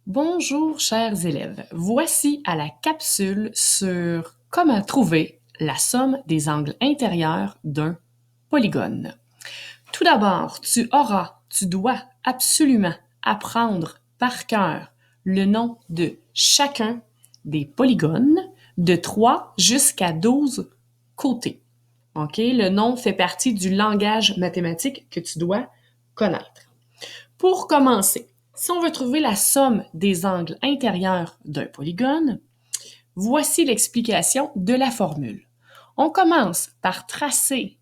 Bonjour chers élèves, voici à la capsule sur comment trouver la somme des angles intérieurs d'un polygone. Tout d'abord, tu dois absolument apprendre par cœur le nom de chacun des polygones de 3 jusqu'à 12 côtés. OK? Le nom fait partie du langage mathématique que tu dois connaître. Pour commencer, si on veut trouver la somme des angles intérieurs d'un polygone, voici l'explication de la formule. On commence par tracer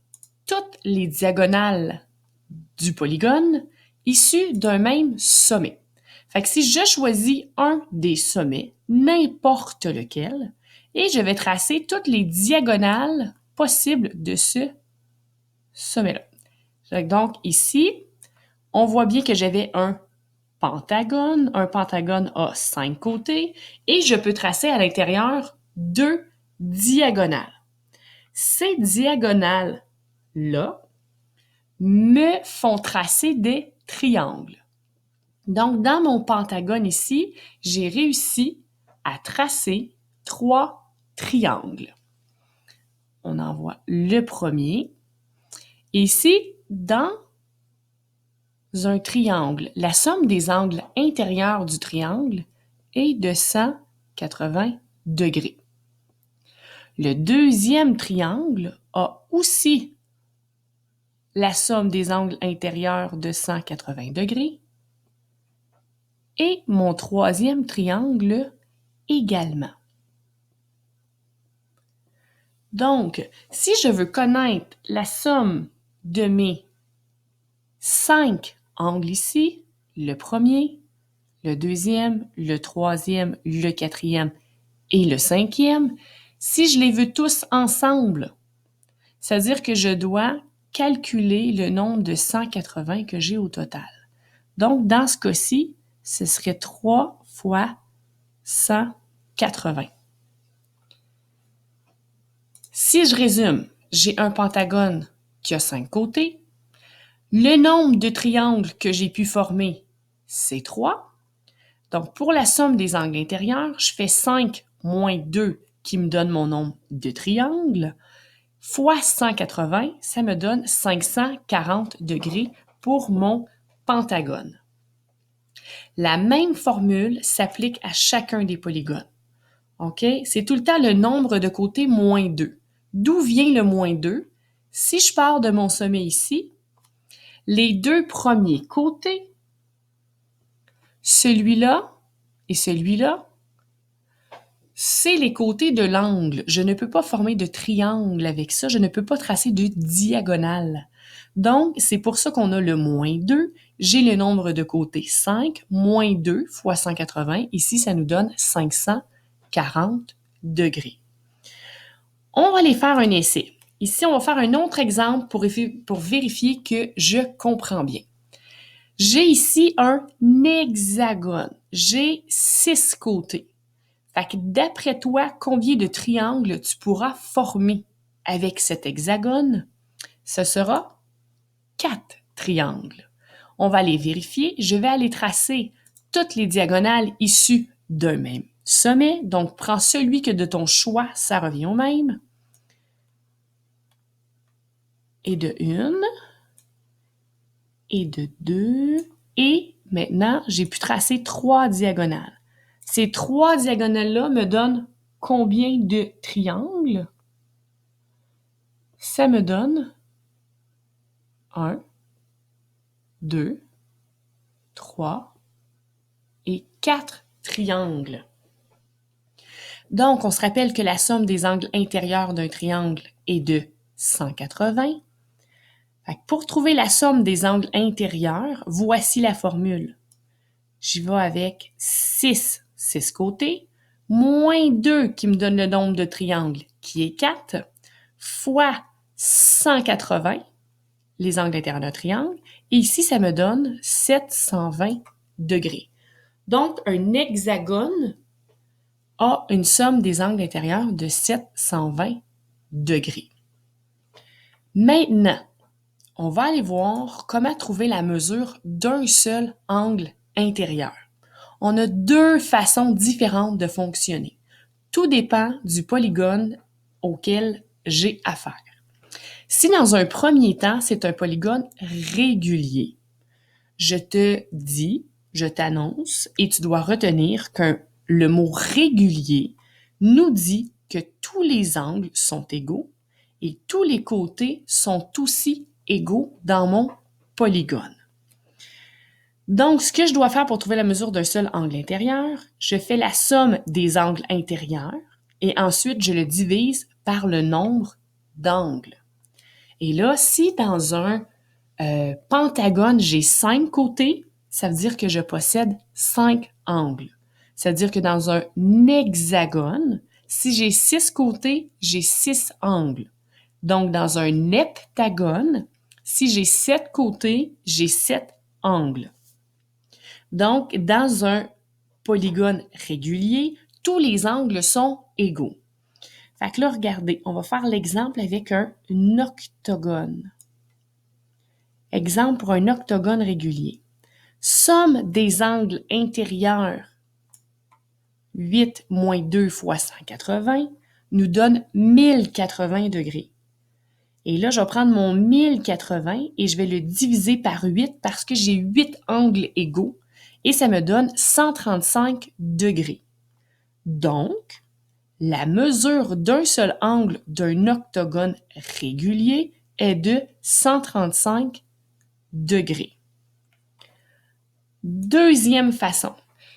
toutes les diagonales du polygone issues d'un même sommet. Fait que si je choisis un des sommets, n'importe lequel, et je vais tracer toutes les diagonales possibles de ce sommet-là. Donc ici, on voit bien que j'avais un pentagone. Un pentagone a 5 côtés et je peux tracer à l'intérieur 2 diagonales. Ces diagonales-là me font tracer des triangles. Donc, dans mon pentagone ici, j'ai réussi à tracer 3 triangles. On en voit le premier. Ici, dans un triangle, la somme des angles intérieurs du triangle est de 180 degrés. Le deuxième triangle a aussi la somme des angles intérieurs de 180 degrés et mon troisième triangle également. Donc, si je veux connaître la somme de mes 5 angles ici, le premier, le deuxième, le troisième, le quatrième et le cinquième, si je les veux tous ensemble, c'est-à-dire que je dois calculer le nombre de 180 que j'ai au total. Donc, dans ce cas-ci, ce serait 3 fois 180. Si je résume, j'ai un pentagone qui a 5 côtés. Le nombre de triangles que j'ai pu former, c'est 3. Donc, pour la somme des angles intérieurs, je fais 5 moins 2 qui me donne mon nombre de triangles, fois 180, ça me donne 540 degrés pour mon pentagone. La même formule s'applique à chacun des polygones. OK? C'est tout le temps le nombre de côtés moins 2. D'où vient le moins 2? Si je pars de mon sommet ici, les deux premiers côtés, celui-là et celui-là, c'est les côtés de l'angle. Je ne peux pas former de triangle avec ça. Je ne peux pas tracer de diagonale. Donc, c'est pour ça qu'on a le moins 2. J'ai le nombre de côtés 5, moins 2 fois 180. Ici, ça nous donne 540 degrés. On va aller faire un essai. Ici, on va faire un autre exemple pour vérifier que je comprends bien. J'ai ici un hexagone. J'ai 6 côtés. Fait que d'après toi, combien de triangles tu pourras former avec cet hexagone? Ce sera 4 triangles. On va les vérifier. Je vais aller tracer toutes les diagonales issues d'un même sommet. Donc, prends celui que de ton choix, ça revient au même. Et de 1, et de 2, et maintenant, j'ai pu tracer 3 diagonales. Ces 3 diagonales-là me donnent combien de triangles? Ça me donne 1, 2, 3 et 4 triangles. Donc, on se rappelle que la somme des angles intérieurs d'un triangle est de 180. Fait que pour trouver la somme des angles intérieurs, voici la formule. J'y vais avec 6 côtés, moins 2 qui me donne le nombre de triangles, qui est 4, fois 180, les angles intérieurs d'un triangle, et ici, ça me donne 720 degrés. Donc, un hexagone a une somme des angles intérieurs de 720 degrés. Maintenant, on va aller voir comment trouver la mesure d'un seul angle intérieur. On a deux façons différentes de fonctionner. Tout dépend du polygone auquel j'ai affaire. Si dans un premier temps, c'est un polygone régulier, je te dis, je t'annonce, et tu dois retenir que le mot régulier nous dit que tous les angles sont égaux et tous les côtés sont aussi égaux dans mon polygone. Donc, ce que je dois faire pour trouver la mesure d'un seul angle intérieur, je fais la somme des angles intérieurs et ensuite je le divise par le nombre d'angles. Et là, si dans un pentagone, j'ai 5 côtés, ça veut dire que je possède 5 angles. Ça veut dire que dans un hexagone, si j'ai 6 côtés, j'ai 6 angles. Donc, dans un heptagone, si j'ai 7 côtés, j'ai 7 angles. Donc, dans un polygone régulier, tous les angles sont égaux. Fait que là, regardez, on va faire l'exemple avec un octogone. Exemple pour un octogone régulier. Somme des angles intérieurs 8 moins 2 fois 180 nous donne 1080 degrés. Et là, je vais prendre mon 1080 et je vais le diviser par 8 parce que j'ai 8 angles égaux et ça me donne 135 degrés. Donc, la mesure d'un seul angle d'un octogone régulier est de 135 degrés. Deuxième façon,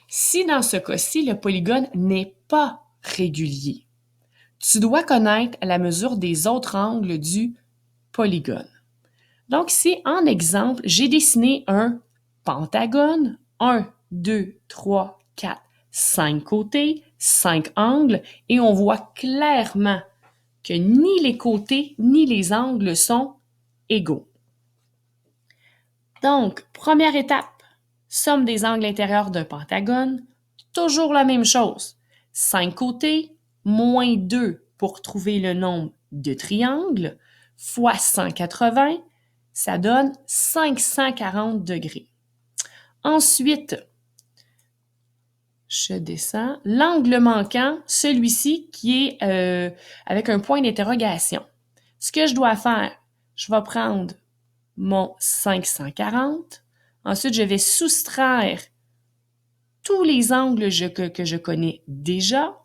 si dans ce cas-ci, le polygone n'est pas régulier, tu dois connaître la mesure des autres angles du polygone. Donc, si en exemple, j'ai dessiné un pentagone, 1, 2, 3, 4, 5 côtés, 5 angles, et on voit clairement que ni les côtés ni les angles sont égaux. Donc, première étape, somme des angles intérieurs d'un pentagone, toujours la même chose. 5 côtés, moins 2 pour trouver le nombre de triangles, fois 180, ça donne 540 degrés. Ensuite, je descends. L'angle manquant, celui-ci qui est avec un point d'interrogation. Ce que je dois faire, je vais prendre mon 540. Ensuite, je vais soustraire tous les angles que je connais déjà.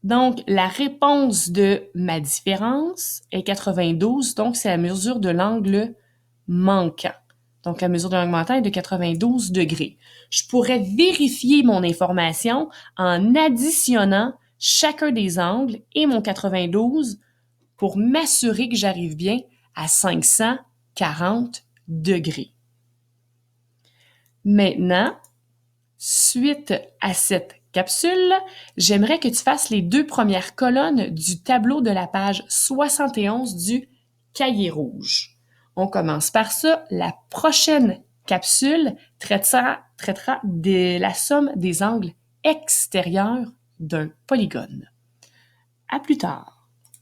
Donc, la réponse de ma différence est 92, donc c'est la mesure de l'angle manquant. Donc, la mesure de l'angle manquant est de 92 degrés. Je pourrais vérifier mon information en additionnant chacun des angles et mon 92 pour m'assurer que j'arrive bien à 540 degrés. Maintenant, suite à cette capsule, j'aimerais que tu fasses les 2 premières colonnes du tableau de la page 71 du cahier rouge. On commence par ça. La prochaine capsule traitera de la somme des angles extérieurs d'un polygone. À plus tard.